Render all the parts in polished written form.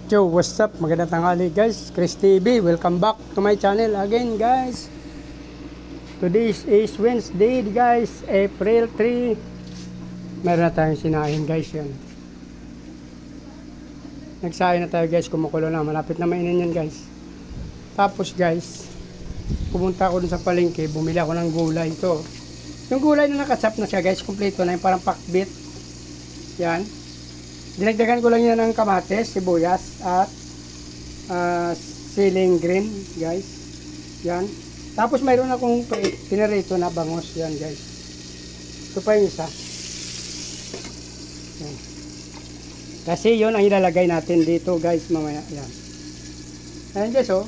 Yo, what's up? Magandang tanghali guys. Chris TV, welcome back to my channel again guys. Today is Wednesday guys, April 3. Meron na tayong sinain guys yan. Nagsain na tayo guys, kumukulo na. Malapit na mainin yan guys. Tapos guys, pumunta ako dun sa palengke, bumili ako ng gulay ito. Yung gulay na nakasap na siya guys, kompleto na yung parang pakbit. Yan. Dinagdagan ko lang yan ng kamates, sibuyas at siling green guys. Yan. Tapos mayroon akong pinarito na bangos yan guys. Ito pa yung isa. Yan. Kasi yun ang ilalagay natin dito guys mamaya. Yan. Ayan guys oh.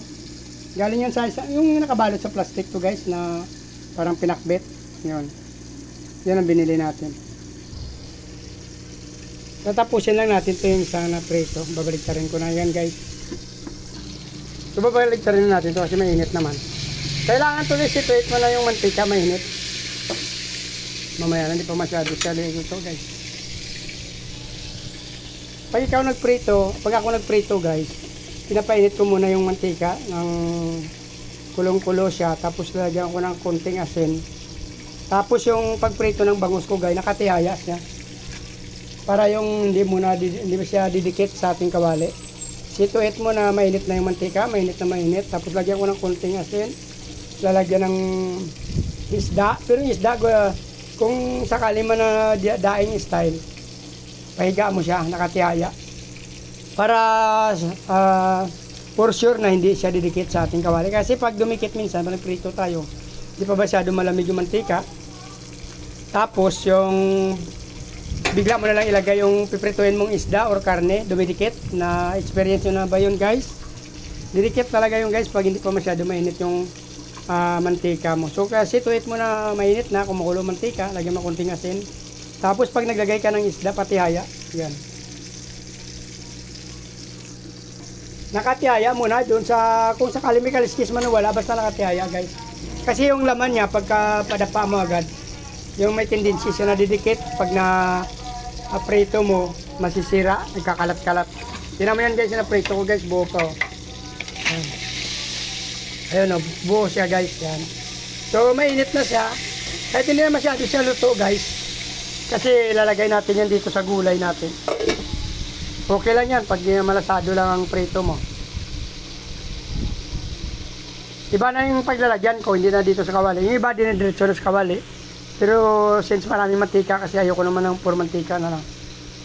Galing yan sa isa, yung nakabalot sa plastic to guys na parang pinakbit. Yun. Yan ang binili natin. Tatapusin lang natin ito yung isang na preto. Babaligtarin ko na yan guys. So babaligtarin natin ito kasi mainit naman. Kailangan ito situate mo na yung mantika mainit. Mamaya hindi pa masyado siya ito guys. Pag ikaw nagprito, pag ako nagprito guys, pinapainit ko muna yung mantika ng kulong-kulo siya. Tapos lagyan ko ng konting asin. Tapos yung pagprito ng bangus ko guys, nakatihaya siya. Para yung hindi mo siya didikit sa ating kawali. Situate mo na mainit na yung mantika, mainit na mainit. Tapos lagyan ko ng konting asin. Lalagyan ng isda. Pero yung isda, kung sakali man na daing style, pahiga mo siya, nakatihaya. Para for sure na hindi siya didikit sa ating kawali. Kasi pag dumikit minsan, nagprito tayo, hindi pa masyado malamig yung mantika. Tapos yung bigla mo na lang ilagay yung piprituin mong isda or karne, dumidikit. Na experience nyo na ba yun guys? Didikit talaga yung guys pag hindi pa masyado mainit yung mantika mo. So kasi situate mo na mainit na, kumukulo mantika, lagyan mo konting asin. Tapos pag naglagay ka ng isda, patihaya. Yan. Nakatihaya mo na doon sa, kung sakali may kaliskis man wala, basta nakatihaya guys. Kasi yung laman niya, pagka padapa mo agad, yung may tendency siya na didikit pag na prito mo, masisira, nagkakalat-kalat. Tinan mo yan guys, na prito ko guys, buo pa oh. Ayun oh, buo siya guys, yan. So mainit na siya. Kahit hindi na masyado siya luto guys, kasi ilalagay natin yan dito sa gulay natin. Okay lang yan pag malasado lang ang prito mo. Iba na yung paglalagyan ko, hindi na dito sa kawali. Yung iba din na diretso sa kawali. Pero since maraming mantika, kasi ayoko naman ng puro mantika na lang.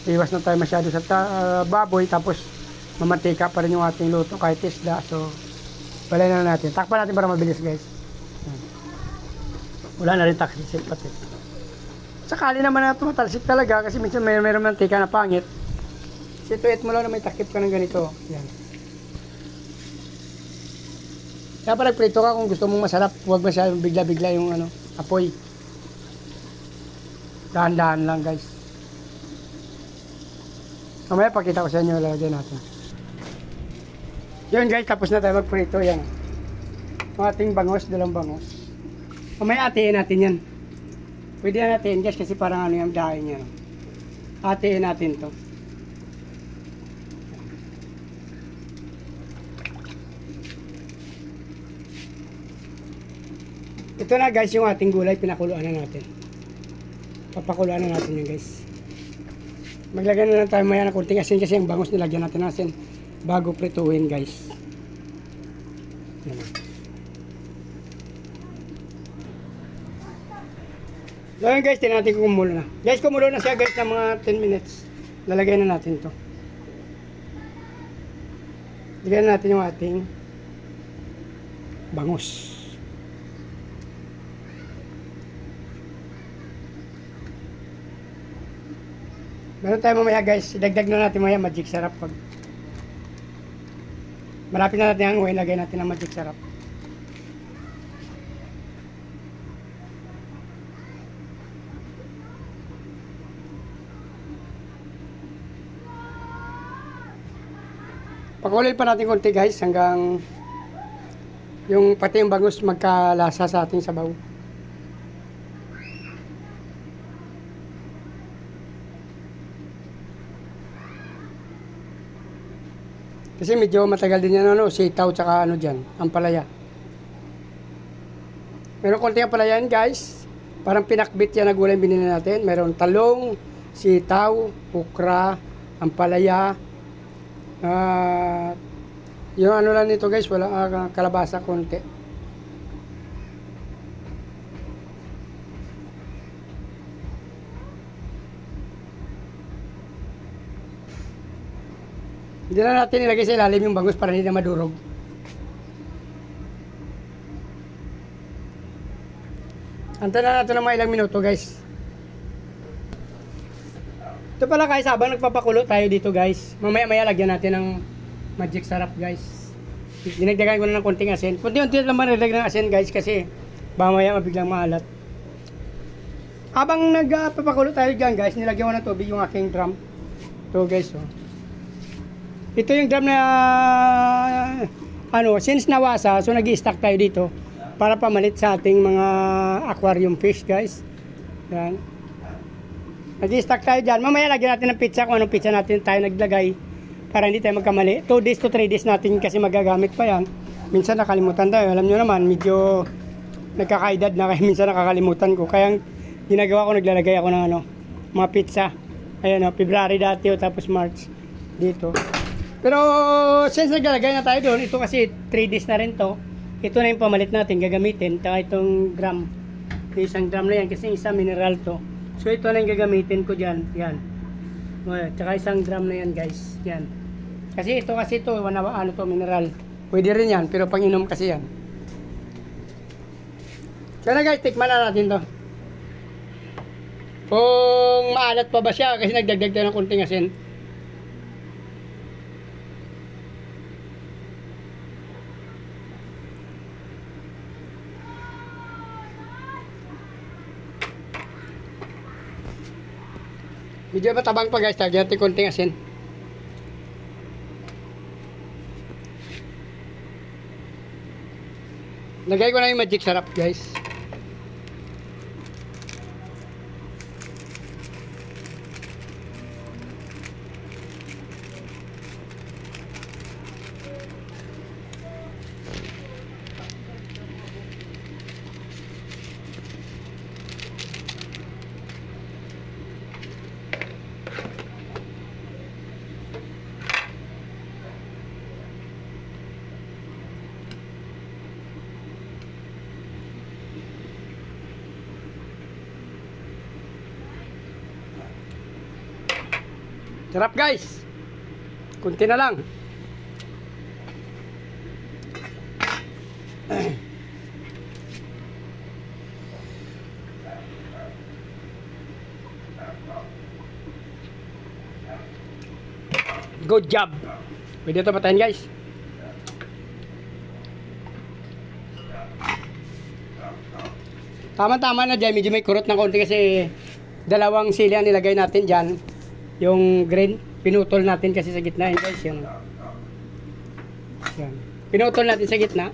Iwas na tayo masyado sa baboy, tapos mamantika pa rin yung ating luto kahit isda. So wala na natin. Takpan natin para mabilis guys. Wala na rin taksil pati. Sakali naman na tumatalsik talaga kasi minsan mayroon mantika na pangit. Situate mo lang na may takip ka ng ganito. Yan. Kaya pa nagprito ka kung gusto mong masarap, huwag masyadong bigla-bigla yung apoy. Dahan-dahan lang guys. Mamaya pakita ko sa inyo, lalagyan natin. Yun guys, tapos na tayo magprito. Yan. Ang ating bangos, dalang bangos. Mamaya atiin natin yan. Pwede na natin guys kasi parang yung dahin niya. Atiin natin to. Ito na guys yung ating gulay, pinakuluan na natin. Papakuluan na natin yan guys. Maglagay na lang tayo maya ng konting asin kasi ang bangus nilagyan natin asin bago prituhin guys. Yan. So yun guys, tingnan natin kung kumulo na. Guys, kumulo na siya guys ng mga 10 minutes. Lalagay na natin to. Lagyan na natin yung ating bangus. Meron tayo mamaya guys, idagdag na natin mamaya magic sarap pag malapit na natin ang uwi, lagay natin ang magic sarap. Pakuloy pa natin konti guys hanggang yung pati yung bangus magkalasa sa ating sabaw. Kasi medyo matagal din yan, ano, sitaw tsaka ano dyan, ampalaya. Meron konti ampalaya yan, guys. Parang pinakbit yan na gulay binili natin. Meron talong, sitaw, okra, ampalaya. Yung ano lang nito, guys, wala kalabasa konti. Hindi na natin nilagay sa ilalim yung bangus para hindi na madurog. Antayin na natin ng mga ilang minuto, guys. Ito pala, guys, habang nagpapakulo tayo dito, guys, mamaya-maya lagyan natin ng magic sarap, guys. Dinagdagan ko na ng konting asin. Kunti-unti lang nilagyan ng asin, guys, kasi mamaya mabiglang maalat. Habang nagpapakulo tayo dyan, guys, nilagyan ko ng tubig yung aking drum. Ito, guys, oh. Ito yung drum na since nawasa, so nag-i-stack tayo dito para pamalit sa ating mga aquarium fish, guys. Yan. Nag-i-stack tayo dyan. Mamaya lagyan natin ng pizza kung anong pizza natin tayo naglagay para hindi tayo magkamali. 2 days to 3 days natin kasi magagamit pa yan. Minsan nakalimutan tayo. Alam nyo naman, medyo nagkakaedad na kaya minsan nakakalimutan ko. Kaya ginagawa ko, naglalagay ako ng mga pizza. Ayan, February dati tapos March dito. Pero since naglalagay na tayo doon, ito kasi 3 days na rin to. Ito na yung pamalit natin, gagamitin. Tsaka itong drum. Yung isang drum na yan kasi isa mineral to. So ito na yung gagamitin ko dyan. Yan. Tsaka isang drum na yan, guys. Yan. Kasi ito mineral. Pwede rin yan, pero pang inom kasi yan. So na, guys, tikman na natin to. Kung maalat pa ba siya kasi nagdagdag tayo ng konting asin. Medyo matabang pa, guys, lagyan natin konting asin. Lagay ko na yung magic sarap, guys. Sarap, guys. Kunti na lang. Good job. Pwede ito patayin, guys. Tama-tama na dyan. Medyo may kurot ng konti kasi dalawang sili ang nilagay natin dyan. Yung green, pinutol natin kasi sa gitna, guys. Yan. Pinutol natin sa gitna.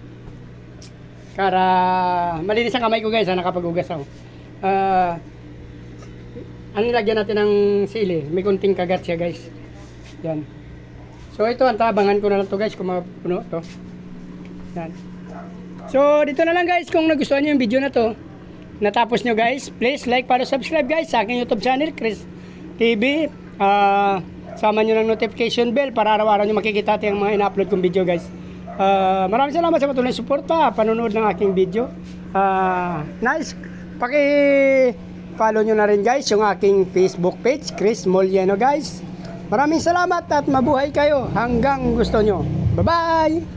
Para malinis ang kamay ko, guys, nakapag-ugas ako. Ang nilagyan natin ng sili, may kunting kagat siya, guys. Yan. So ito, ang tabangan ko na lang to, guys, kung mapuno to. Yan. So dito na lang, guys, kung nagustuhan nyo yung video na to, natapos nyo, guys, please like, follow, subscribe, guys, sa aking YouTube channel, Chris TV. Sama nyo ng notification bell para araw-araw nyo makikita yung mga ina-upload kong video, guys. Maraming salamat sa patuloy suporta, panonood ng aking video. Nice, paki-follow nyo na rin, guys, yung aking Facebook page, Chris Molyeno, guys. Maraming salamat at mabuhay kayo hanggang gusto nyo. Bye-bye!